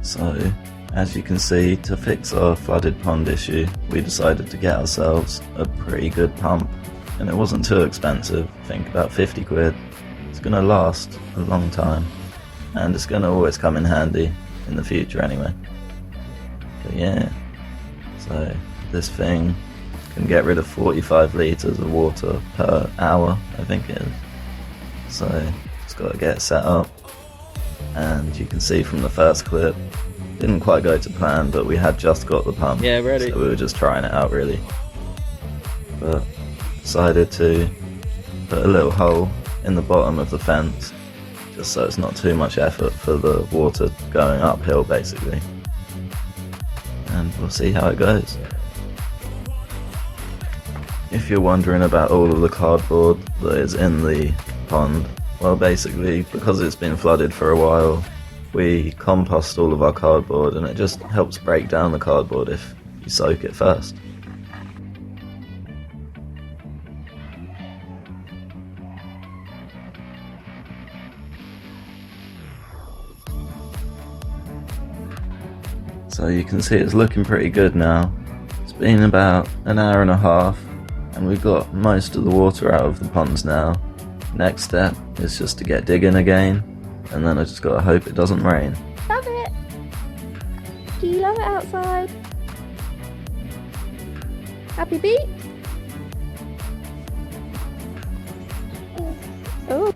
So, as you can see, to fix our flooded pond issue, we decided to get ourselves a pretty good pump. And it wasn't too expensive, I think about 50 quid. It's going to last a long time, and it's going to always come in handy in the future anyway. But yeah, so this thing can get rid of 45 litres of water per hour, I think it is. So, just got to get it set up. And you can see from the first clip, didn't quite go to plan, but we had just got the pump. Yeah, ready. So we were just trying it out really. But decided to put a little hole in the bottom of the fence, just so it's not too much effort for the water going uphill basically. And we'll see how it goes. If you're wondering about all of the cardboard that is in the pond, well, basically, because it's been flooded for a while, we compost all of our cardboard, and it just helps break down the cardboard if you soak it first. So you can see it's looking pretty good now. It's been about an hour and a half, and we've got most of the water out of the ponds now. Next step is just to get digging again, and then I just gotta hope it doesn't rain. Love it! Do you love it outside? Happy beat? Oh.